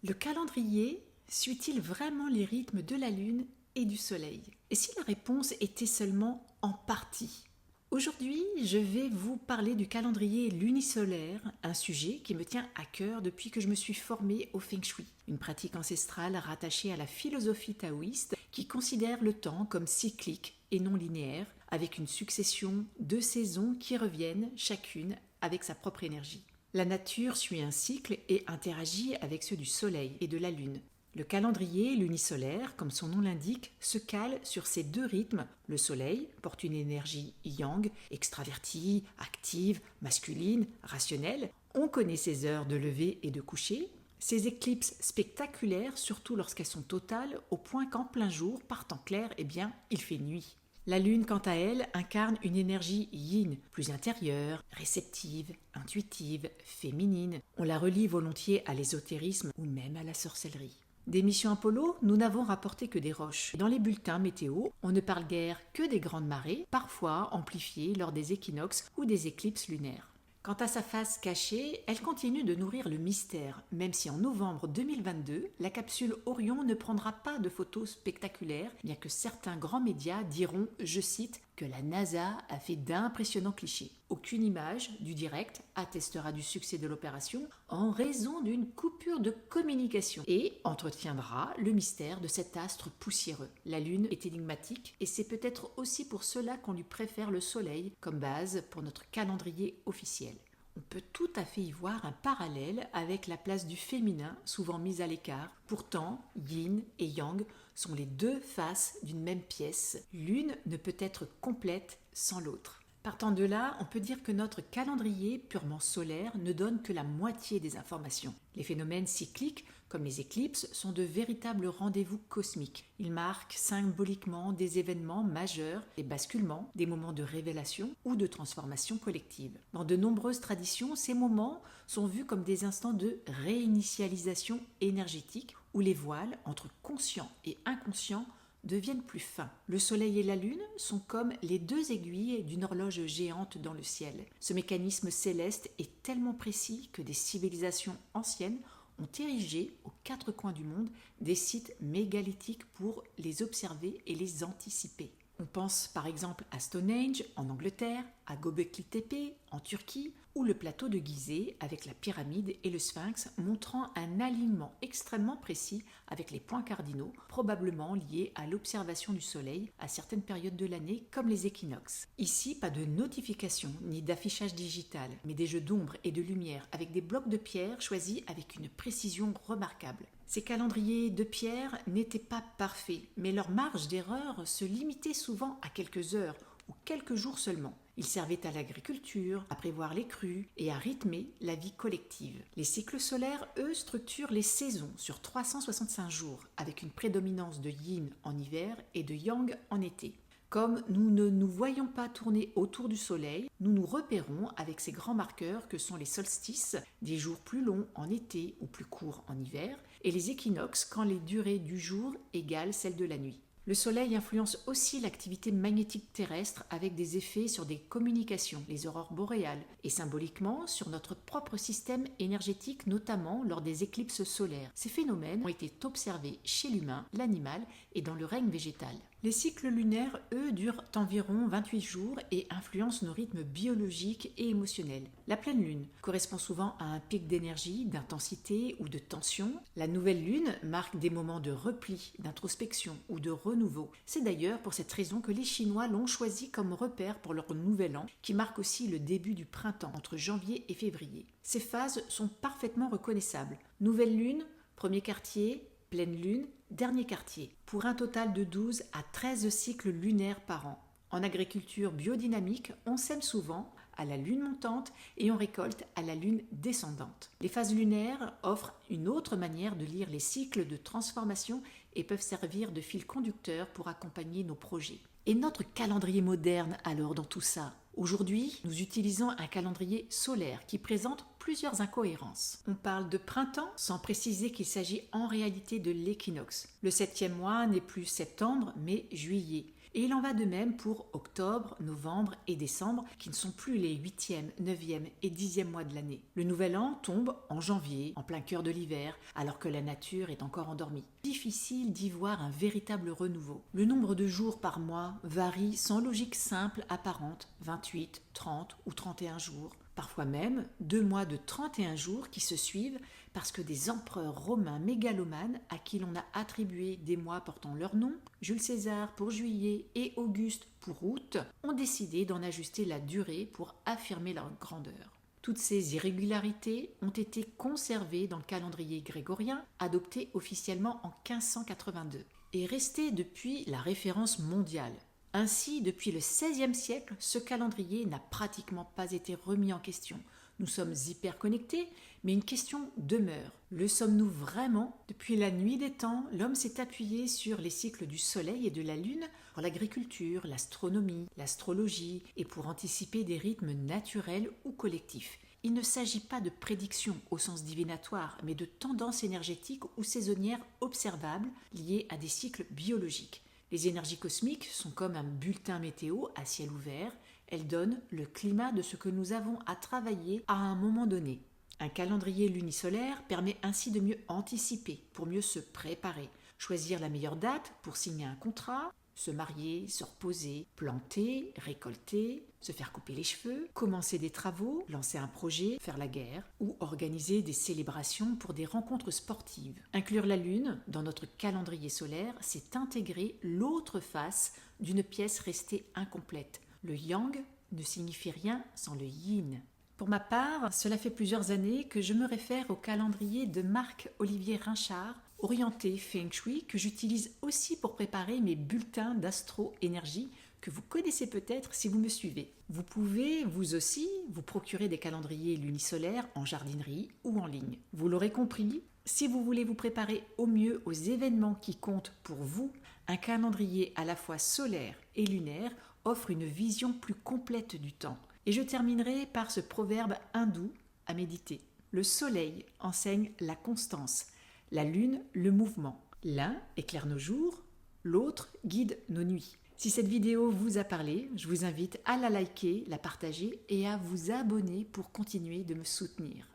Le calendrier suit-il vraiment les rythmes de la Lune et du Soleil? Et si la réponse était seulement en partie? Aujourd'hui, je vais vous parler du calendrier lunisolaire, un sujet qui me tient à cœur depuis que je me suis formée au Feng Shui, une pratique ancestrale rattachée à la philosophie taoïste qui considère le temps comme cyclique et non linéaire, avec une succession de saisons qui reviennent chacune avec sa propre énergie. La nature suit un cycle et interagit avec ceux du Soleil et de la Lune. Le calendrier lunisolaire, comme son nom l'indique, se cale sur ces deux rythmes. Le Soleil porte une énergie yang, extravertie, active, masculine, rationnelle. On connaît ses heures de lever et de coucher, ses éclipses spectaculaires, surtout lorsqu'elles sont totales, au point qu'en plein jour, par temps clair, il fait nuit. La Lune, quant à elle, incarne une énergie yin, plus intérieure, réceptive, intuitive, féminine. On la relie volontiers à l'ésotérisme ou même à la sorcellerie. Des missions Apollo, nous n'avons rapporté que des roches. Dans les bulletins météo, on ne parle guère que des grandes marées, parfois amplifiées lors des équinoxes ou des éclipses lunaires. Quant à sa face cachée, elle continue de nourrir le mystère, même si en novembre 2022, la capsule Orion ne prendra pas de photos spectaculaires, bien que certains grands médias diront, je cite, que la NASA a fait d'impressionnants clichés. Aucune image du direct attestera du succès de l'opération en raison d'une coupure de communication et entretiendra le mystère de cet astre poussiéreux. La Lune est énigmatique et c'est peut-être aussi pour cela qu'on lui préfère le Soleil comme base pour notre calendrier officiel. On peut tout à fait y voir un parallèle avec la place du féminin, souvent mise à l'écart. Pourtant, yin et yang sont les deux faces d'une même pièce. L'une ne peut être complète sans l'autre. Partant de là, on peut dire que notre calendrier purement solaire ne donne que la moitié des informations. Les phénomènes cycliques, comme les éclipses, sont de véritables rendez-vous cosmiques. Ils marquent symboliquement des événements majeurs, des basculements, des moments de révélation ou de transformation collective. Dans de nombreuses traditions, ces moments sont vus comme des instants de réinitialisation énergétique où les voiles entre conscient et inconscient deviennent plus fins. Le Soleil et la Lune sont comme les deux aiguilles d'une horloge géante dans le ciel. Ce mécanisme céleste est tellement précis que des civilisations anciennes ont érigé aux quatre coins du monde des sites mégalithiques pour les observer et les anticiper. On pense par exemple à Stonehenge en Angleterre, à Göbekli Tepe en Turquie ou le plateau de Gizeh avec la pyramide et le sphinx montrant un alignement extrêmement précis avec les points cardinaux, probablement liés à l'observation du soleil à certaines périodes de l'année comme les équinoxes. Ici, pas de notification ni d'affichage digital, mais des jeux d'ombre et de lumière avec des blocs de pierre choisis avec une précision remarquable. Ces calendriers de pierre n'étaient pas parfaits, mais leur marge d'erreur se limitait souvent à quelques heures ou quelques jours seulement. Ils servaient à l'agriculture, à prévoir les crues et à rythmer la vie collective. Les cycles solaires, eux, structurent les saisons sur 365 jours, avec une prédominance de yin en hiver et de yang en été. Comme nous ne nous voyons pas tourner autour du soleil, nous nous repérons avec ces grands marqueurs que sont les solstices, des jours plus longs en été ou plus courts en hiver, et les équinoxes quand les durées du jour égalent celles de la nuit. Le Soleil influence aussi l'activité magnétique terrestre avec des effets sur des communications, les aurores boréales, et symboliquement sur notre propre système énergétique, notamment lors des éclipses solaires. Ces phénomènes ont été observés chez l'humain, l'animal et dans le règne végétal. Les cycles lunaires, eux, durent environ 28 jours et influencent nos rythmes biologiques et émotionnels. La pleine lune correspond souvent à un pic d'énergie, d'intensité ou de tension. La nouvelle lune marque des moments de repli, d'introspection ou de renouveau. C'est d'ailleurs pour cette raison que les Chinois l'ont choisi comme repère pour leur nouvel an, qui marque aussi le début du printemps, entre janvier et février. Ces phases sont parfaitement reconnaissables. Nouvelle lune, premier quartier, pleine lune, dernier quartier, pour un total de 12 à 13 cycles lunaires par an. En agriculture biodynamique, on sème souvent à la lune montante et on récolte à la lune descendante. Les phases lunaires offrent une autre manière de lire les cycles de transformation et peuvent servir de fil conducteur pour accompagner nos projets. Et notre calendrier moderne alors dans tout ça? Aujourd'hui, nous utilisons un calendrier solaire qui présente plusieurs incohérences. On parle de printemps sans préciser qu'il s'agit en réalité de l'équinoxe. Le 7e mois n'est plus septembre mais juillet. Et il en va de même pour octobre, novembre et décembre, qui ne sont plus les 8e, 9e et 10e mois de l'année. Le nouvel an tombe en janvier, en plein cœur de l'hiver, alors que la nature est encore endormie. Difficile d'y voir un véritable renouveau. Le nombre de jours par mois varie sans logique simple apparente, 28, 30 ou 31 jours. Parfois même 2 mois de 31 jours qui se suivent parce que des empereurs romains mégalomanes à qui l'on a attribué des mois portant leur nom, Jules César pour juillet et Auguste pour août, ont décidé d'en ajuster la durée pour affirmer leur grandeur. Toutes ces irrégularités ont été conservées dans le calendrier grégorien, adopté officiellement en 1582, et resté depuis la référence mondiale. Ainsi, depuis le XVIe siècle, ce calendrier n'a pratiquement pas été remis en question. Nous sommes hyper connectés, mais une question demeure. Le sommes-nous vraiment? Depuis la nuit des temps, l'homme s'est appuyé sur les cycles du Soleil et de la Lune pour l'agriculture, l'astronomie, l'astrologie et pour anticiper des rythmes naturels ou collectifs. Il ne s'agit pas de prédiction au sens divinatoire, mais de tendances énergétiques ou saisonnières observables liées à des cycles biologiques. Les énergies cosmiques sont comme un bulletin météo à ciel ouvert. Elles donnent le climat de ce que nous avons à travailler à un moment donné. Un calendrier lunisolaire permet ainsi de mieux anticiper, pour mieux se préparer, choisir la meilleure date pour signer un contrat, se marier, se reposer, planter, récolter, se faire couper les cheveux, commencer des travaux, lancer un projet, faire la guerre ou organiser des célébrations pour des rencontres sportives. Inclure la Lune dans notre calendrier solaire, c'est intégrer l'autre face d'une pièce restée incomplète. Le yang ne signifie rien sans le yin. Pour ma part, cela fait plusieurs années que je me réfère au calendrier de Marc-Olivier Rinchard, orienté Feng Shui, que j'utilise aussi pour préparer mes bulletins d'astro-énergie que vous connaissez peut-être si vous me suivez. Vous pouvez, vous aussi, vous procurer des calendriers lunisolaires en jardinerie ou en ligne. Vous l'aurez compris, si vous voulez vous préparer au mieux aux événements qui comptent pour vous, un calendrier à la fois solaire et lunaire offre une vision plus complète du temps. Et je terminerai par ce proverbe hindou à méditer. Le soleil enseigne la constance, la lune le mouvement. L'un éclaire nos jours, l'autre guide nos nuits. Si cette vidéo vous a parlé, je vous invite à la liker, la partager et à vous abonner pour continuer de me soutenir.